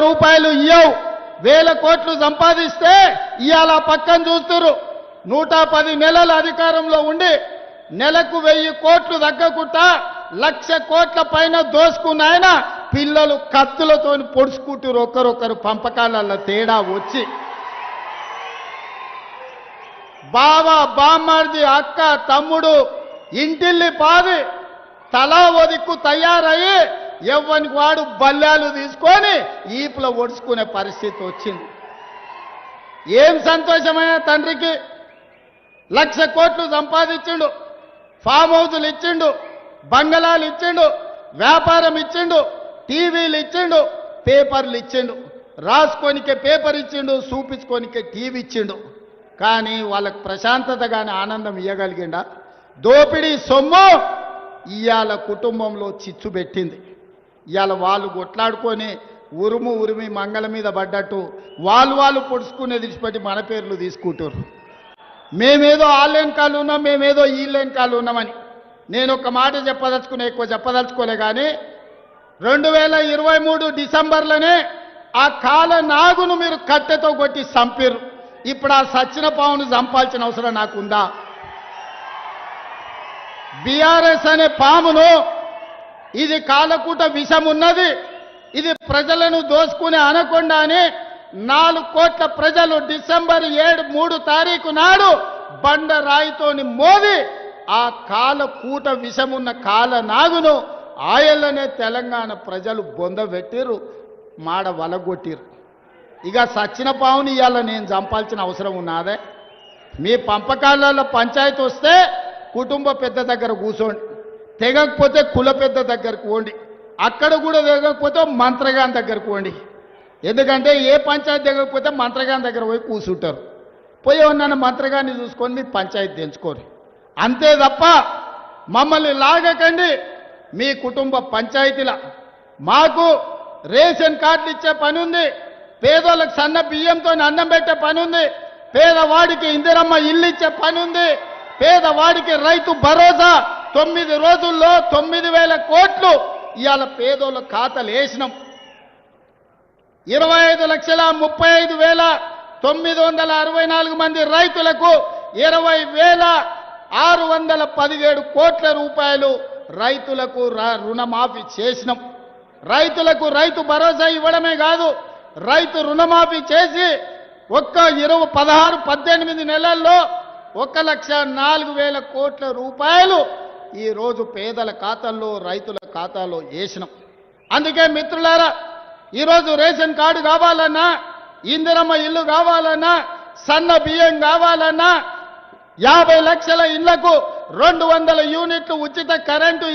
రూపాయలు ఇయ్యవు, వేల కోట్లు సంపాదిస్తే ఇవాళ పక్కన చూస్తురు 110 నెలల అధికారంలో ఉండి నెలకు 1000 కోట్లు తగ్గకుండా 1,00,000 కోట్ల పైన దోసుకున్నాయన పిల్లలు కత్తులతో పొడుచుకుంటారు ఒకరొకరు పంపకాలలో తేడా వచ్చి. బావ బామ్మర్ది అక్క తమ్ముడు ఇంటిల్లి పాది తలా ఒదిక్కు తయారయ్యి ఎవ్వనికి వాడు బల్లాలు తీసుకొని ఈపులో ఒడుచుకునే పరిస్థితి వచ్చింది. ఏం సంతోషమైన తండ్రికి 1,00,000 కోట్లు సంపాదించిండు, ఫామ్ హౌజులు ఇచ్చిండు, బంగళాలు ఇచ్చిండు, వ్యాపారం ఇచ్చిండు, టీవీలు ఇచ్చిండు, పేపర్లు ఇచ్చిండు, రాసుకోనికే పేపర్ ఇచ్చిండు, చూపించుకోనికే టీవీ ఇచ్చిండు. కానీ వాళ్ళకు ప్రశాంతత కానీ ఆనందం ఇవ్వగలిగిండా? దోపిడీ సొమ్ము ఇవాళ కుటుంబంలో చిచ్చు పెట్టింది. ఇవాళ వాళ్ళు కొట్లాడుకొని ఉరిమి మంగళ మీద పడ్డట్టు వాళ్ళు పొడుచుకునే విడిచిపెట్టి మన పేర్లు తీసుకుంటారు. మేమేదో ఆన్లైన్ కాలు ఉన్నాం, మేమేదో ఈలైన్ కాలు ఉన్నామని. నేను ఒక మాట ఎక్కువ చెప్పదలుచుకోలే. కానీ 2023 డిసెంబర్లోనే ఆ కాల నాగును మీరు కట్టెతో కొట్టి చంపారు. ఇప్పుడు ఆ సచ్చిన పావును చంపాల్సిన అవసరం నాకుందా? బీఆర్ఎస్ అనే పామును, ఇది కాలకూట విషం ఉన్నది, ఇది ప్రజలను దోసుకునే అనకొండ అని 4 కోట్ల ప్రజలు డిసెంబర్ 3 తారీఖు నాడు బండరాయితోని మోది ఆ కాలకూట విషమున్న కాల నాగును ఆయల్లనే తెలంగాణ ప్రజలు బొందబెట్టిరు, మాడ వలగొట్టిరు. ఇక సచ్చిన పావుని ఇవాళ నేను చంపాల్సిన అవసరం ఉన్నదే? మీ పంపకాలలో పంచాయతీ వస్తే కుటుంబ పెద్ద దగ్గర కూర్చోండి, తెగకపోతే కుల పెద్ద దగ్గరకు పోండి, అక్కడ కూడా తెగకపోతే మంత్రగాని దగ్గరకు పోండి. ఎందుకంటే ఏ పంచాయతీ తెగకపోతే మంత్రగాని దగ్గర పోయి కూర్చుంటారు. పోయి ఉన్న మంత్రగాన్ని చూసుకొని మీ పంచాయతీ తెంచుకోరు. అంతే తప్ప మమ్మల్ని లాగకండి. మీ కుటుంబ పంచాయతీల మాకు రేషన్ కార్డులు ఇచ్చే పని ఉంది, పేదోళ్ళకి సన్న బియ్యంతో అన్నం పెట్టే పని ఉంది, పేదవాడికి ఇందిరమ్మ ఇల్లు ఇచ్చే పని ఉంది, పేదవాడికి రైతు భరోసా 9 రోజుల్లో 9,000 కోట్లు ఇవాళ పేదోళ్ళ ఖాతాలు వేసినాం. 25,35,964 మంది రైతులకు 20,617 కోట్ల రూపాయలు రైతులకు రుణమాఫీ చేసినాం. రైతులకు రైతు భరోసా ఇవ్వడమే కాదు, రైతు రుణమాఫీ చేసి ఒక్క 18 నెలల్లో 1,04,000 కోట్ల రూపాయలు ఈరోజు పేదల ఖాతాల్లో రైతుల ఖాతాలో వేసినాం. అందుకే మిత్రులారా, ఈరోజు రేషన్ కార్డు కావాలన్నా, ఇందిరమ్మ ఇల్లు కావాలన్నా, సన్న బియ్యం కావాలన్నా, 50 లక్షల ఇళ్లకు 200 యూనిట్లు ఉచిత కరెంటు